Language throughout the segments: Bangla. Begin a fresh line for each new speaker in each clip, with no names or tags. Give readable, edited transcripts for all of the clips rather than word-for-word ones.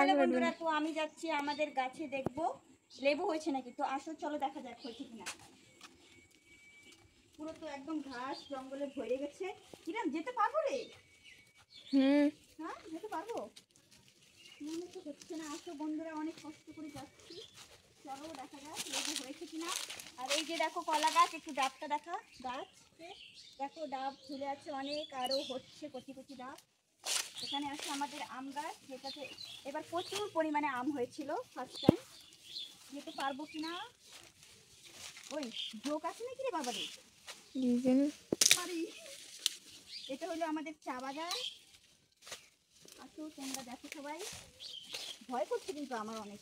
হ্যালো বন্ধুরা, তো আমি যাচ্ছি আমাদের গাছে দেখবো লেবু হয়েছে নাকি। তো আসো চলো দেখা যাক হয়েছে কিনা। পুরো তো একদম ঘাস জঙ্গলে ভরে গেছে। কিরম যেতে পারবো রে? হ্যাঁ যেতে পারবো, মনে তো হচ্ছে না। আসো বন্ধুরা, অনেক কষ্ট করে যাচ্ছি, চলো দেখা যাক লেবু হয়েছে কিনা। আর এই যে দেখো কলা গাছ, একটু ডাবটা দেখা, গাছ দেখো ডাব ঝুলে আছে অনেক, আরও হচ্ছে কচি কচি ডাব। এখানে আছে আমাদের আম গাছ, যেটাতে এবার প্রচুর পরিমাণে আম হয়েছিল। ফার্স্ট টাইম যেতে পারবো কিনা। ওই জোক আছে নাকি রে বাবা রে? এটা হলো আমাদের চা বাগান। আসো তোমরা দেখো সবাই। ভয় করছে কিন্তু আমার অনেক,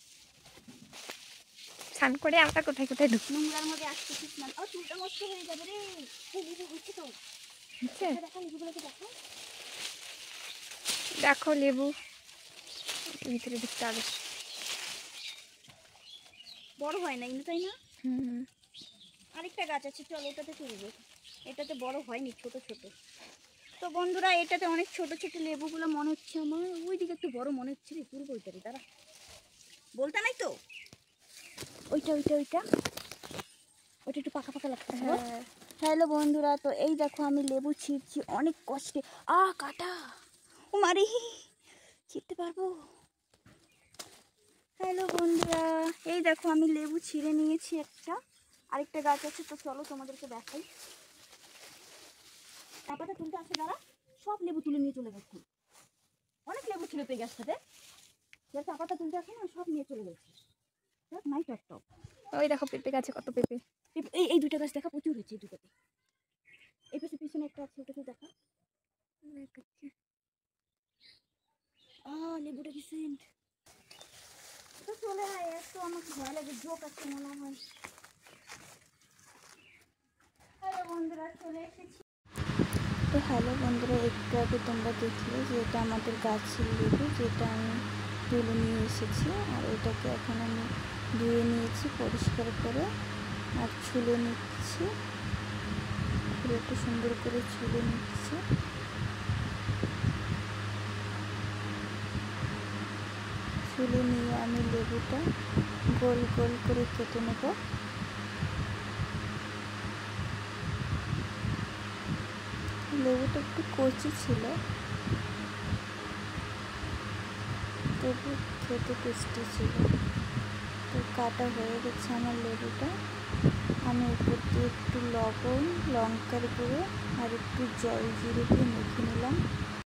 স্নান করে আমরা কোথায় কোথায় ঢুকি।
নোংরার মধ্যে আসতেছিস না, ও চুলটা নষ্ট হয়ে যাবে রে। লেবু হচ্ছে তো, দেখা লেবুগুলোকে দেখো।
দেখো লেবু ভিতরে ঢুকতে হবে,
বড় হয় না কিন্তু, তাই না?
হুম।
আরেকটা গাছ আছে, চলো ওটাতে তুলবো। এটাতে বড় হয়নি, ছোট ছোট। তো বন্ধুরা এটাতে অনেক ছোট ছোট লেবুগুলো মনে হচ্ছে আমার, ওইদিকে একটু বড় মনে হচ্ছে রে। তুলবো ওইটারে, দাঁড়া, বলতে নাই তো। ওইটা ওইটা ওইটা ওইটা একটু পাকা পাকা লাগছে। হ্যালো বন্ধুরা, তো এই দেখো আমি লেবু ছিঁড়ছি অনেক কষ্টে। কাটা, ও মারি, ছিঁড়তে পারবো? হ্যালো বন্ধুরা, এই দেখো আমি লেবু ছিঁড়ে নিয়েছি একটা। আরেকটা গাছ আছে, তো চলো তোমাদেরকে দেখাই। চাপাটা তুলতে আসে, দাঁড়া, সব লেবু তুলে নিয়ে চলে গেছে। অনেক লেবু ছিল তো এই গাছটাতে, চাপাটা তুলতে আসে না, সব নিয়ে চলে গেছে। নাই তো একটা।
ওই দেখো পেঁপে গাছে কত পেঁপে।
এই দুটো গাছ দেখা, প্রচুর হয়েছে এই দুটোতে। এই পাশে পিছনে একটা আছে, ওটাকে দেখা। লেবুটা কি সেন্ট। তো চলে আয়, এত আমাকে ভয় লাগে, জোক আছে মনে হয়। হ্যালো বন্ধুরা, চলে এসেছি। তো হ্যালো বন্ধুরা, একটু আগে তোমরা দেখলে যে এটা আমাদের গাছের লেবু, যেটা আমি তুলে নিয়ে এসেছি। আর এটাকে এখন আমি ধুয়ে নিয়েছি পরিষ্কার করে, আর ছুলে নিচ্ছি, পুরোটা সুন্দর করে ছুলে নিচ্ছি। ছুলে নিয়ে আমি লেবুটা গোল গোল করে কেটে নেব। লেবুটা একটু কচি ছিল, তবু খেতে টেস্টি ছিল। তো কাটা হয়ে গেছে আমার লেবুটা। আমি উপর দিয়ে একটু লবণ, লঙ্কার গুঁড়ো আর একটু জল জিরে দিয়ে মেখে নিলাম।